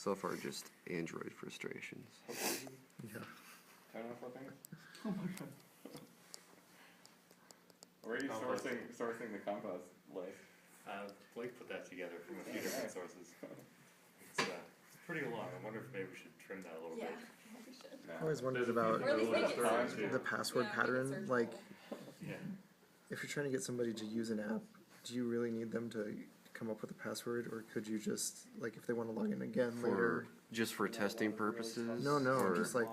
So far, just Android frustrations. Yeah. Turn off what things? Oh my god. Where are you sourcing the compost list? Blake put that together from a few different sources. It's pretty long. I wonder if maybe we should trim that a little bit. We should. I always wondered about Or at least make it the password pattern. Like, Yeah. if you're trying to get somebody to use an app, do you really need them to come up with a password, or could you just, like, if they want to log in again later? Just for testing purposes? No, or just like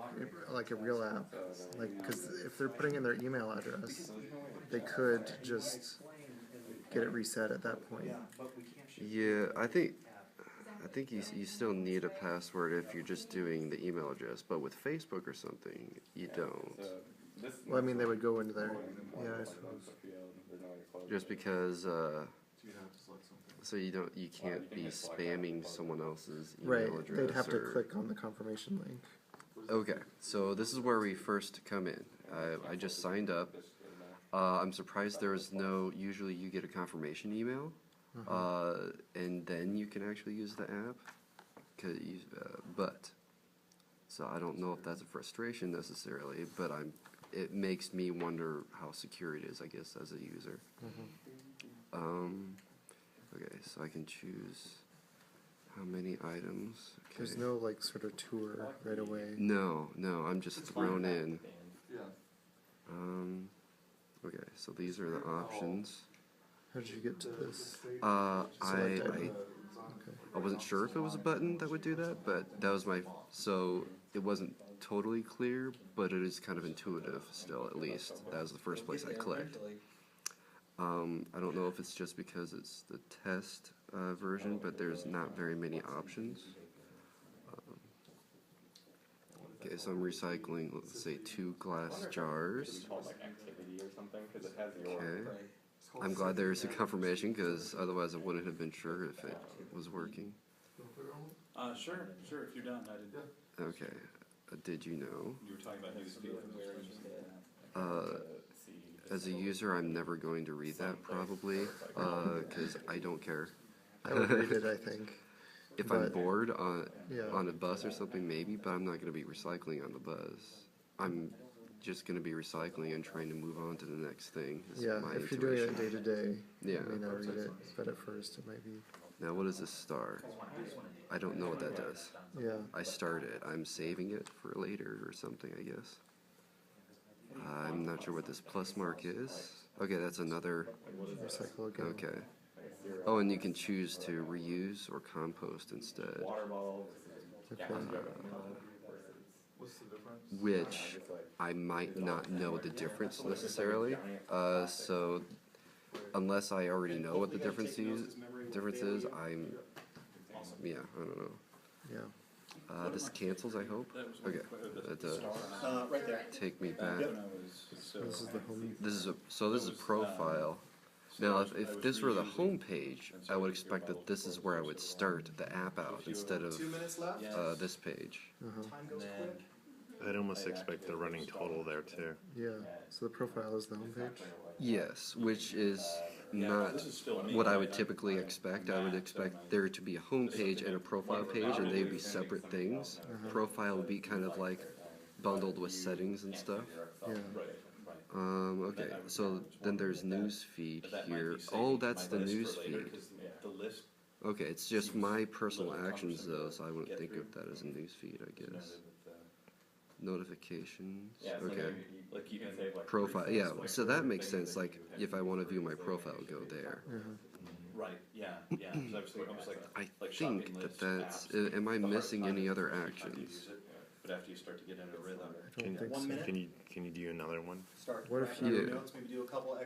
a real app. Like, because if they're putting in their email address, they could just get it reset at that point. Yeah, I think you still need a password if you're just doing the email address, but with Facebook or something, you don't. Well, I mean, they would go into their, yeah, I suppose. Just because, so you can't be spamming someone else's email address. They'd have to click on the confirmation link. Okay, so this is where we first come in. I just signed up. I'm surprised there was no, usually you get a confirmation email, and then you can actually use the app. So I don't know if that's a frustration necessarily, but it makes me wonder how secure it is, I guess, as a user. Okay, so I can choose how many items. Okay. There's no, like, sort of tour right away. No, I'm just thrown in. Okay, so these are the options. How did you get to this? I wasn't sure if it was a button that would do that, but that was so it wasn't totally clear, but it is kind of intuitive still, at least. That was the first place I clicked. I don't know if it's just because it's the test version, but there's not very many options. Okay, so I'm recycling, let's say, 2 glass jars. Okay. I'm glad there's a confirmation, because otherwise I wouldn't have been sure if it was working. Sure, if you're done. Okay. Did you know? You were talking about newsfeed. As a user, I'm never going to read that, probably, because I don't care. I would read it, I think. If I'm bored on a bus or something, maybe, but I'm not going to be recycling on the bus. I'm just going to be recycling and trying to move on to the next thing. Yeah, if you're doing it day to day, yeah, you may not read it, but at first it might be. Now, what is this star? I don't know what that does. Yeah. I start it. I'm saving it for later or something, I guess. I'm not sure what this plus mark is. Okay, that's another. Recycle again. Okay. Oh, and you can choose to reuse or compost instead. Okay. Which I might not know the difference necessarily. So unless I already know what the difference is, I don't know. Yeah. This cancels, I hope. Okay, that does. Right there. Take me back. This is the home. This is a profile. Now, if this were the home page, I would expect that this is where I would start the app out instead of this page. I'd almost expect the running total there too. Yeah. So the profile is the home page. Yes, which is not what I would typically expect. I would expect there to be a home page and a profile page, and they'd be separate things. Profile would be kind of like bundled with settings and stuff. Yeah. Okay, so then there's news feed here. Oh, that's the news feed. Okay, it's just my personal actions though, so I wouldn't think of that as a news feed, I guess. Notifications. Okay. Profile. Yeah. So that makes sense. Like if I want to view my profile, go there. Right. Yeah. I think that's. Am I missing any other actions? But after you start to get in a rhythm, I don't think so. Can you do another one? What if you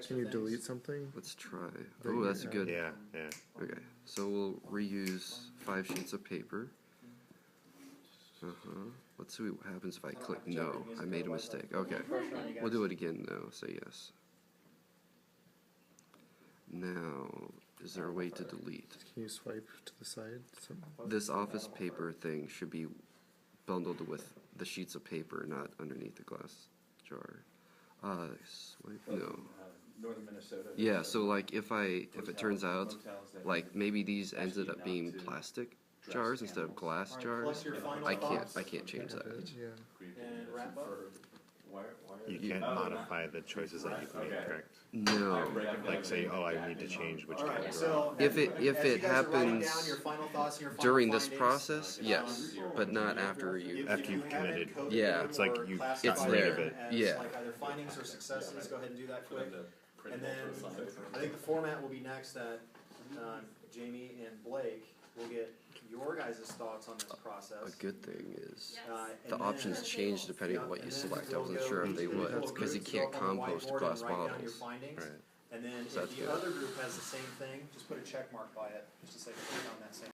can you delete something? Let's try. Oh, that's a good. Yeah. Okay, so we'll reuse 5 sheets of paper. Let's see what happens if I click no. I made a mistake. Okay, we'll do it again though. Say yes. Now, is there a way to delete? Can you swipe to the side? This office paper thing should be bundled with the sheets of paper, not underneath the glass jar. Swipe? No. Yeah, so like if it turns out like maybe these ended up being plastic jars instead of glass Alright, jars. plus your final I thoughts. can't change that. Yeah. And wrap up. You can't modify the choices that you've made, correct? No. Like say, oh, I need to change which Alright, category. so If it as you guys are writing happens down your final thoughts and your final during this findings, process, yes, but not after you. if After you you've haven't committed. coded Yeah. it It's like or you've classified It's them there. as Yeah. like either findings or successes, go ahead and do that quick. And And then I think the format will be next that Jamie and Blake will get your guys' thoughts on this A process. good thing is And the then- options change depending on what you and then select. I we'll wasn't go sure if they individual would, because you groups, can't go up on the compost whiteboard across and write down your bottles. findings. Right. And then So if that's the good. other group has the same thing, just put a check mark by it, just to say that they found that same